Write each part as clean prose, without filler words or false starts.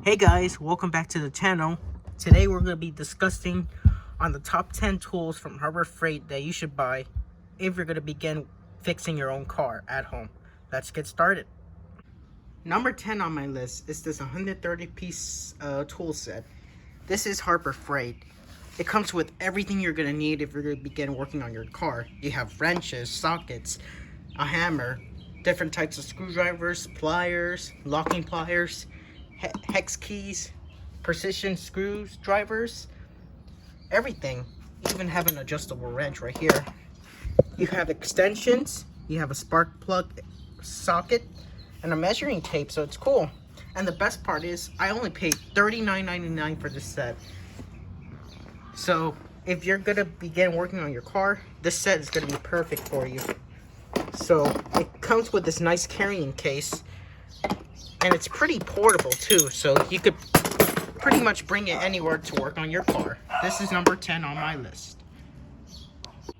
Hey guys, welcome back to the channel. Today we're going to be discussing on the top 10 tools from Harbor Freight that you should buy if you're going to begin fixing your own car at home. Let's get started. Number 10 on my list is this 130-piece tool set. This is Harbor Freight. It comes with everything you're going to need if you're going to begin working on your car. You have wrenches, sockets, a hammer, different types of screwdrivers, pliers, locking pliers, hex keys, precision screwdrivers, everything. You even have an adjustable wrench right here. You have extensions, you have a spark plug socket, and a measuring tape, so it's cool. And the best part is, I only paid $39.99 for this set. So, if you're gonna begin working on your car, this set is gonna be perfect for you. So, it comes with this nice carrying case, and it's pretty portable too, so you could pretty much bring it anywhere to work on your car. This is number 10 on my list.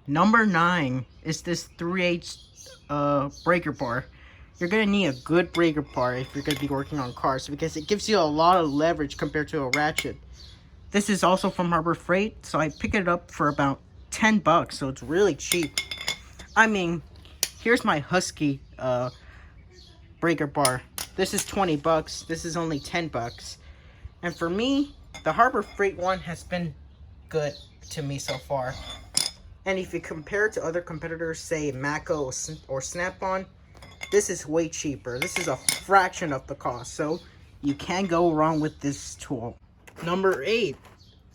Number 9 is this 3/8 breaker bar. You're going to need a good breaker bar if you're going to be working on cars, because it gives you a lot of leverage compared to a ratchet. This is also from Harbor Freight, so I picked it up for about $10, so it's really cheap. I mean, here's my Husky breaker bar. This is $20. This is only $10. And for me, the Harbor Freight one has been good to me so far. And if you compare it to other competitors, say Mako or Snap-on, this is way cheaper. This is a fraction of the cost, so you can't go wrong with this tool. Number 8,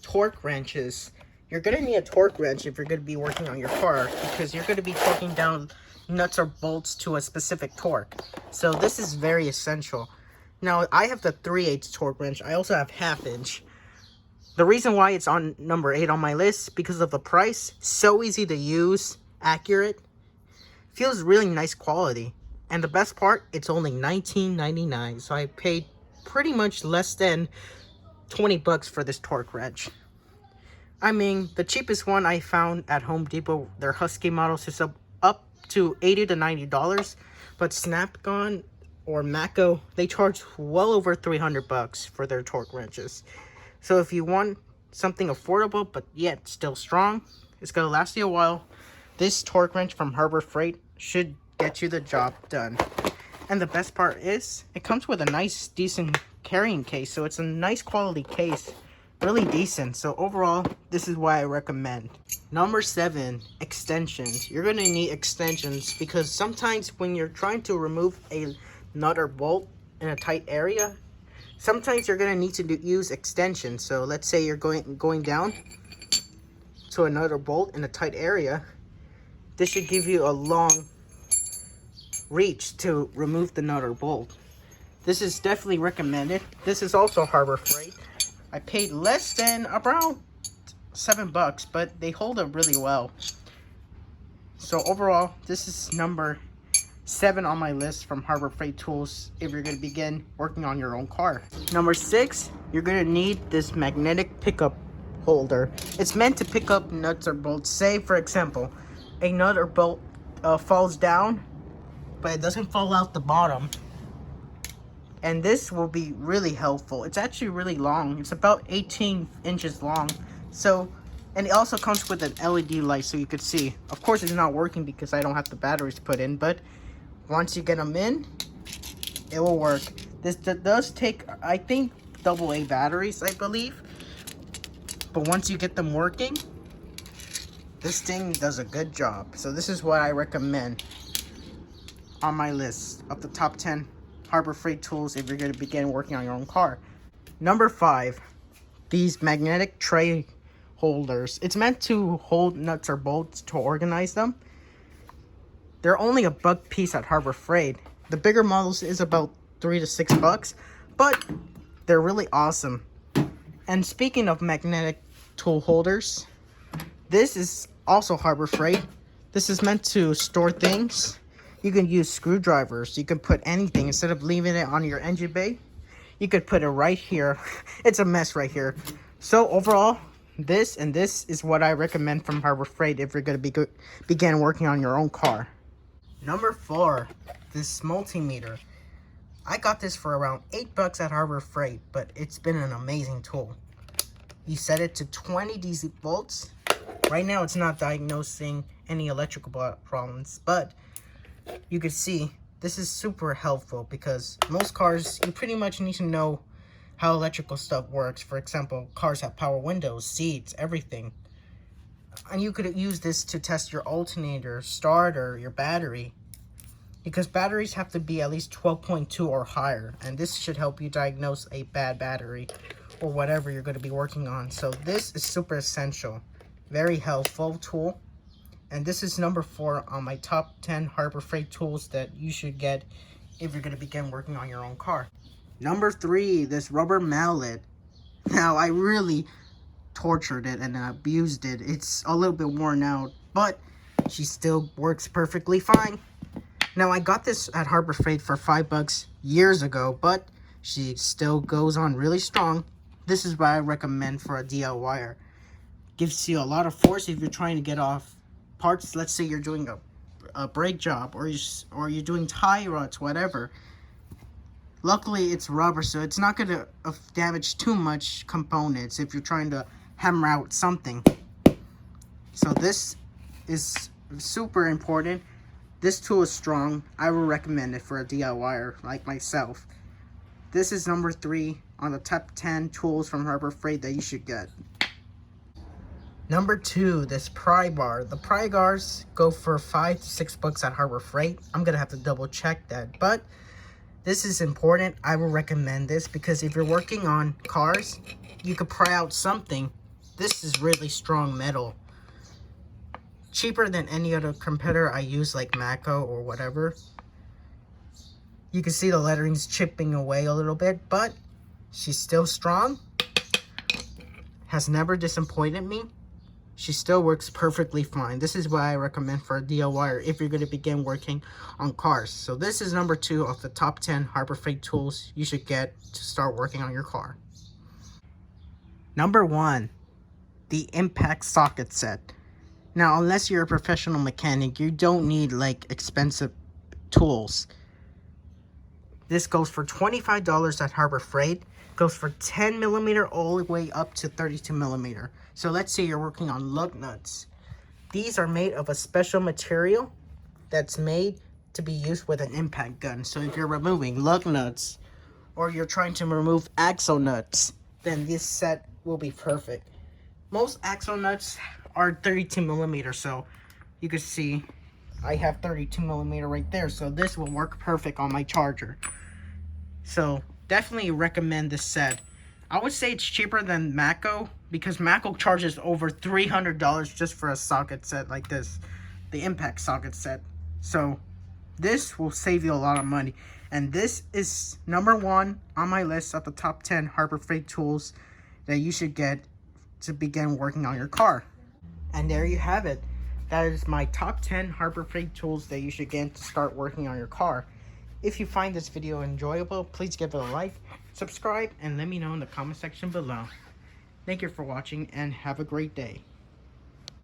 torque wrenches. You're going to need a torque wrench if you're going to be working on your car, because you're going to be torquing down nuts or bolts to a specific torque. So this is very essential. Now, I have the 3/8 torque wrench. I also have 1/2 inch. The reason why it's on number 8 on my list, because of the price. So easy to use, accurate, feels really nice quality. And the best part, it's only $19.99. So I paid pretty much less than $20 for this torque wrench. I mean, the cheapest one I found at Home Depot, their Husky models, is up to $80 to $90. But Snap-on or Mako, they charge well over $300 for their torque wrenches. So if you want something affordable but yet still strong, it's gonna last you a while, this torque wrench from Harbor Freight should get you the job done. And the best part is, it comes with a nice, decent carrying case, so it's a nice quality case, really decent. So overall, this is what I recommend. Number 7, extensions. You're gonna need extensions because sometimes when you're trying to remove a nut or bolt in a tight area, sometimes you're gonna need to use extensions. So let's say you're going down to a nut or bolt in a tight area. This should give you a long reach to remove the nut or bolt. This is definitely recommended. This is also Harbor Freight. I paid less than around $7, but they hold up really well. So overall, this is number 7 on my list from Harbor Freight tools if you're going to begin working on your own car. Number 6, you're going to need this magnetic pickup holder. It's meant to pick up nuts or bolts. Say, for example, a nut or bolt falls down, but it doesn't fall out the bottom. And this will be really helpful. It's actually really long. It's about 18 inches long. So, and it also comes with an LED light so you could see. Of course, it's not working because I don't have the batteries put in, but once you get them in, it will work. This does take, I think, AA batteries, I believe. But once you get them working, this thing does a good job. So this is what I recommend on my list of the top 10 Harbor Freight tools if you're going to begin working on your own car. Number 5, these magnetic tray holders. It's meant to hold nuts or bolts to organize them. They're only $1 piece at Harbor Freight. The bigger models is about $3 to $6, but they're really awesome. And speaking of magnetic tool holders, this is also Harbor Freight. This is meant to store things. You can use screwdrivers. You can put anything. Instead of leaving it on your engine bay, you could put it right here. It's a mess right here. So overall, this is what I recommend from Harbor Freight if you're going to begin working on your own car. Number 4, this multimeter. I got this for around $8 at Harbor Freight, but it's been an amazing tool. You set it to 20 DC volts. Right now it's not diagnosing any electrical problems, but you can see this is super helpful because most cars, you pretty much need to know how electrical stuff works. For example, cars have power windows, seats, everything. And you could use this to test your alternator, starter, your battery, because batteries have to be at least 12.2 or higher, and this should help you diagnose a bad battery or whatever you're going to be working on. So this is super essential, very helpful tool, and this is number 4 on my top 10 Harbor Freight tools that you should get if you're going to begin working on your own car. Number 3, this rubber mallet. Now, I really tortured it and abused it. It's a little bit worn out, but she still works perfectly fine. Now, I got this at Harbor Freight for $5 years ago, but she still goes on really strong. This is what I recommend for a DIYer. Gives you a lot of force if you're trying to get off parts. Let's say you're doing a brake job, or you're doing tie rods, whatever. Luckily, it's rubber, so it's not going to damage too much components if you're trying to hammer out something. So this is super important. This tool is strong. I will recommend it for a DIYer like myself. This is number 3 on the top 10 tools from Harbor Freight that you should get. Number 2, this pry bar. The pry bars go for $5 to $6 at Harbor Freight. I'm gonna have to double check that, but this is important. I will recommend this because if you're working on cars, you could pry out something. This is really strong metal. Cheaper than any other competitor I use, like Mako or whatever. You can see the lettering's chipping away a little bit, but she's still strong. Has never disappointed me. She still works perfectly fine. This is what I recommend for a DIYer if you're going to begin working on cars. So this is number 2 of the top 10 Harbor Freight tools you should get to start working on your car. Number 1, the impact socket set. Now, unless you're a professional mechanic, you don't need like expensive tools. This goes for $25 at Harbor Freight. Goes for 10 millimeter all the way up to 32 millimeter. So let's say you're working on lug nuts. These are made of a special material that's made to be used with an impact gun. So if you're removing lug nuts or you're trying to remove axle nuts, then this set will be perfect. Most axle nuts are 32 millimeter, so you can see I have 32 millimeter right there, so this will work perfect on my charger. So definitely recommend this set. I would say it's cheaper than Mako because Mako charges over $300 just for a socket set like this, the impact socket set. So this will save you a lot of money, and this is number 1 on my list of the top 10 Harbor Freight tools that you should get to begin working on your car. And there you have it. That is my top 10 Harbor Freight tools that you should get to start working on your car. If you find this video enjoyable, please give it a like, subscribe, and let me know in the comment section below. Thank you for watching and have a great day.